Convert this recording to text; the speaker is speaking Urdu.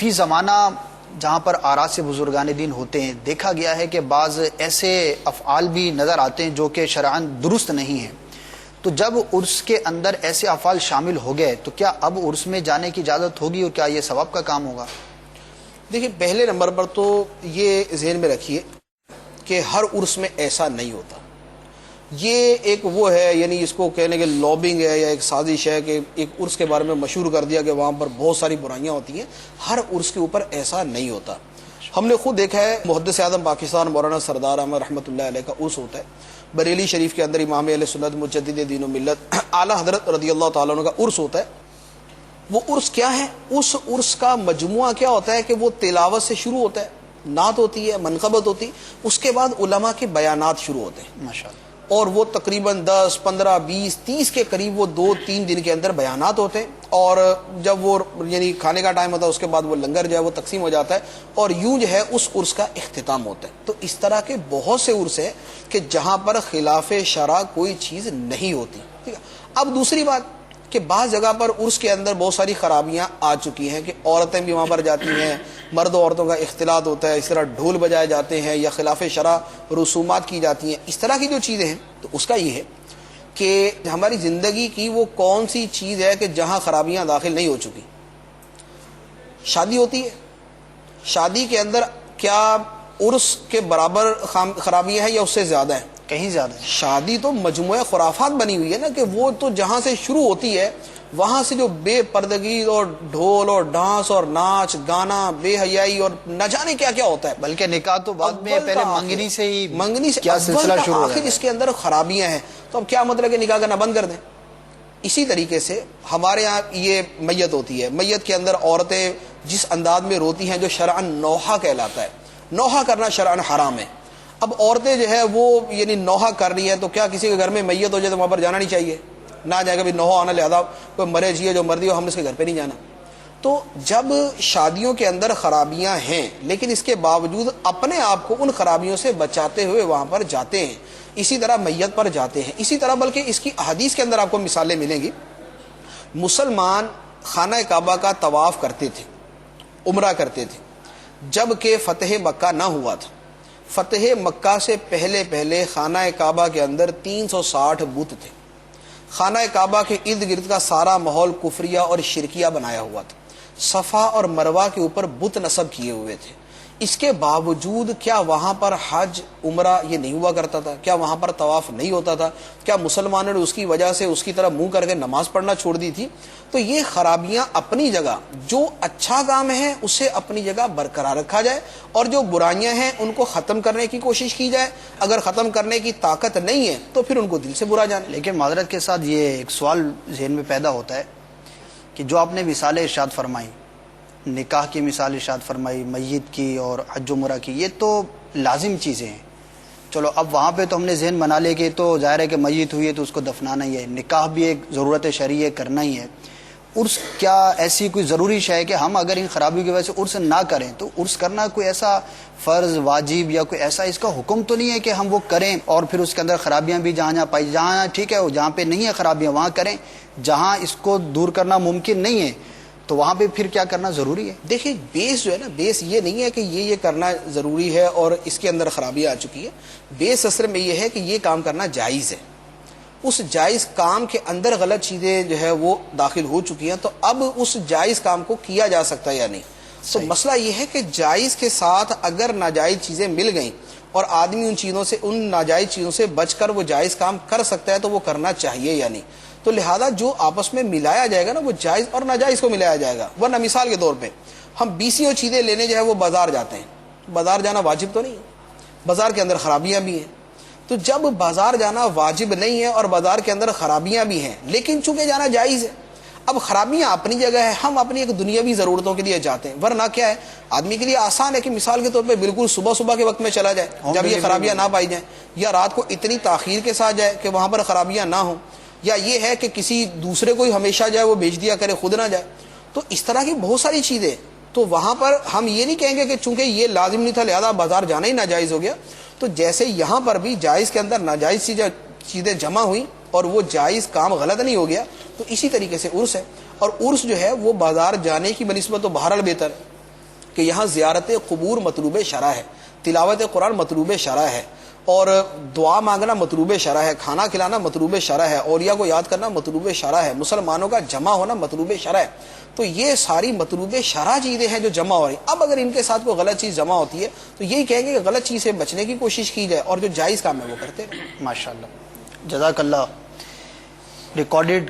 فی زمانہ جہاں پر آراء سے بزرگان دین ہوتے ہیں، دیکھا گیا ہے کہ بعض ایسے افعال بھی نظر آتے ہیں جو کہ شرعاً درست نہیں ہیں، تو جب عرس کے اندر ایسے افعال شامل ہو گئے تو کیا اب عرس میں جانے کی اجازت ہوگی اور کیا یہ ثواب کا کام ہوگا؟ دیکھیے، پہلے نمبر پر تو یہ ذہن میں رکھیے کہ ہر عرس میں ایسا نہیں ہوتا. یہ ایک وہ ہے، یعنی اس کو کہنے کے لابنگ ہے یا ایک سازش ہے کہ ایک عرس کے بارے میں مشہور کر دیا کہ وہاں پر بہت ساری برائیاں ہوتی ہیں. ہر عرس کے اوپر ایسا نہیں ہوتا. ہم نے خود دیکھا ہے، محدث اعظم پاکستان مولانا سردار احمد رحمۃ اللہ علیہ کا عرس ہوتا ہے. بریلی شریف کے اندر امام اہل سنت مجدد دین و ملت اعلیٰ حضرت رضی اللہ تعالیٰ عنہ کا عرس ہوتا ہے. وہ عرس کیا ہے؟ اس عرس کا مجموعہ کیا ہوتا ہے کہ وہ تلاوت سے شروع ہوتا ہے، نعت ہوتی ہے، منقبت ہوتی ہے، اس کے بعد علماء کے بیانات شروع ہوتے ہیں ماشاءاللہ. اور وہ تقریباً 10 15 20 30 کے قریب وہ 2-3 دن کے اندر بیانات ہوتے ہیں. اور جب وہ یعنی کھانے کا ٹائم ہوتا ہے اس کے بعد وہ لنگر جو ہے وہ تقسیم ہو جاتا ہے اور یوں جو ہے اس عرس کا اختتام ہوتا ہے. تو اس طرح کے بہت سے عرس ہیں کہ جہاں پر خلاف شرع کوئی چیز نہیں ہوتی. ٹھیک ہے. اب دوسری بات کہ بعض جگہ پر عرس کے اندر بہت ساری خرابیاں آ چکی ہیں کہ عورتیں بھی وہاں پر جاتی ہیں، مرد و عورتوں کا اختلاط ہوتا ہے، اس طرح ڈھول بجائے جاتے ہیں یا خلاف شرع رسومات کی جاتی ہیں. اس طرح کی جو چیزیں ہیں تو اس کا یہ ہے کہ ہماری زندگی کی وہ کون سی چیز ہے کہ جہاں خرابیاں داخل نہیں ہو چکی. شادی ہوتی ہے، شادی کے اندر کیا عرس کے برابر خرابیاں ہیں یا اس سے زیادہ ہیں؟ کہیں زیادہ ہے. شادی تو مجموعہ خرافات بنی ہوئی ہے نا، کہ وہ تو جہاں سے شروع ہوتی ہے وہاں سے جو بے پردگی اور ڈھول اور ڈانس اور ناچ گانا، بے حیائی اور نہ جانے کیا کیا ہوتا ہے. بلکہ نکاح تو بعد میں، پہلے منگنی سے ہی منگنی سے کیا سلسلہ شروع آخر اس کے اندر خرابیاں ہیں. تو اب کیا مطلب کہ نکاح کرنا بند کر دیں؟ اسی طریقے سے ہمارے ہاں یہ میت ہوتی ہے، میت کے اندر عورتیں جس انداز میں روتی ہیں جو شرعاً نوحہ کہلاتا ہے. نوحہ کرنا شرعاً حرام ہے. اب عورتیں جو ہے وہ یعنی نوحہ کر رہی ہیں تو کیا کسی کے گھر میں میت ہو جائے تو وہاں پر جانا نہیں چاہیے؟ نہ جائے گا بھی نوحہ آنا، لہذا کوئی مرے جیے جو مردی ہو ہم نے اس کے گھر پہ نہیں جانا. تو جب شادیوں کے اندر خرابیاں ہیں لیکن اس کے باوجود اپنے آپ کو ان خرابیوں سے بچاتے ہوئے وہاں پر جاتے ہیں، اسی طرح میت پر جاتے ہیں. اسی طرح بلکہ اس کی احادیث کے اندر آپ کو مثالیں ملیں گی. مسلمان خانہ کعبہ کا طواف کرتے تھے، عمرہ کرتے تھے، جب کہ فتح مکہ نہ ہوا تھا. فتح مکہ سے پہلے خانہ کعبہ کے اندر 360 بت تھے. خانہ کعبہ کے ارد گرد کا سارا ماحول کفریہ اور شرکیہ بنایا ہوا تھا. صفا اور مروہ کے اوپر بت نصب کیے ہوئے تھے. اس کے باوجود کیا وہاں پر حج عمرہ یہ نہیں ہوا کرتا تھا؟ کیا وہاں پر طواف نہیں ہوتا تھا؟ کیا مسلمانوں نے اس کی وجہ سے اس کی طرح منہ کر کے نماز پڑھنا چھوڑ دی تھی؟ تو یہ خرابیاں اپنی جگہ، جو اچھا کام ہے اسے اپنی جگہ برقرار رکھا جائے اور جو برائیاں ہیں ان کو ختم کرنے کی کوشش کی جائے. اگر ختم کرنے کی طاقت نہیں ہے تو پھر ان کو دل سے برا جانے. لیکن معذرت کے ساتھ یہ ایک سوال ذہن میں پیدا ہوتا ہے کہ جو آپ نے مثالیں ارشاد فرمائی، نکاح کی مثال ارشاد فرمائی، میت کی اور حج عمرہ کی، یہ تو لازم چیزیں ہیں. چلو اب وہاں پہ تو ہم نے ذہن بنا لے کہ تو ظاہر ہے کہ میت ہوئی ہے تو اس کو دفنانا ہی ہے. نکاح بھی ایک ضرورت شرعی ہے، کرنا ہی ہے. عرس کیا ایسی کوئی ضروری شے ہے کہ ہم اگر ان خرابیوں کی وجہ سے عرس نہ کریں تو عرس کرنا کوئی ایسا فرض واجب یا کوئی ایسا اس کا حکم تو نہیں ہے کہ ہم وہ کریں اور پھر اس کے اندر خرابیاں بھی جہاں پائی، جہاں ٹھیک ہے جہاں پہ نہیں ہے خرابیاں وہاں کریں، جہاں اس کو دور کرنا ممکن نہیں ہے تو وہاں پہ پھر کیا کرنا ضروری ہے؟ دیکھیں، بیس جو ہے نا، بیس یہ نہیں ہے کہ یہ کرنا ضروری ہے اور اس کے اندر خرابیاں آ چکی ہے. بیس اصل میں یہ ہے کہ یہ کام کرنا جائز ہے. اس جائز کام کے اندر غلط چیزیں جو ہے وہ داخل ہو چکی ہیں تو اب اس جائز کام کو کیا جا سکتا ہے یا نہیں. تو مسئلہ یہ ہے کہ جائز کے ساتھ اگر ناجائز چیزیں مل گئیں اور آدمی ان ناجائز چیزوں سے بچ کر وہ جائز کام کر سکتا ہے تو وہ کرنا چاہیے یا نہیں. تو لہذا جو آپس میں ملایا جائے گا نا وہ جائز اور ناجائز کو ملایا جائے گا. ورنہ مثال کے طور پہ ہم 20 چیزیں لینے جو ہے وہ بازار جاتے ہیں. بازار جانا واجب تو نہیں ہے، بازار کے اندر خرابیاں بھی ہیں. تو جب بازار جانا واجب نہیں ہے اور بازار کے اندر خرابیاں بھی ہیں لیکن چونکہ جانا جائز ہے، اب خرابیاں اپنی جگہ ہے، ہم اپنی ایک دنیاوی ضرورتوں کے لیے جاتے ہیں. ورنہ کیا ہے، آدمی کے لیے آسان ہے کہ مثال کے طور پہ بالکل صبح کے وقت میں چلا جائے جب یہ خرابیاں نہ پائی جائیں، یا رات کو اتنی تاخیر کے ساتھ جائے کہ وہاں پر خرابیاں نہ ہوں، یا یہ ہے کہ کسی دوسرے کو ہی ہمیشہ جائے وہ بیچ دیا کرے، خود نہ جائے. تو اس طرح کی بہت ساری چیزیں. تو وہاں پر ہم یہ نہیں کہیں گے کہ چونکہ یہ لازم نہیں تھا لہذا بازار جانا ہی ناجائز ہو گیا. تو جیسے یہاں پر بھی جائز کے اندر ناجائز چیزیں جمع ہوئیں اور وہ جائز کام غلط نہیں ہو گیا، تو اسی طریقے سے عرس ہے. اور عرس جو ہے وہ بازار جانے کی بنسبت تو بہرحال بہتر ہے. کہ یہاں زیارت قبور مطلوب شرع ہے، تلاوت قرآن مطلوب شرع ہے، اور دعا مانگنا مطلوب شرع ہے، کھانا کھلانا مطلوب شرع ہے، اولیاء کو یاد کرنا مطلوب شرع ہے، مسلمانوں کا جمع ہونا مطلوب شرع ہے. تو یہ ساری مطلوب شرع چیزیں ہیں جو جمع ہو رہی ہیں. اب اگر ان کے ساتھ کوئی غلط چیز جمع ہوتی ہے تو یہی کہیں گے کہ غلط چیز سے بچنے کی کوشش کی جائے اور جو جائز کام ہے وہ کرتے رہیں. ماشاء اللہ، جزاک اللہ. ریکارڈڈ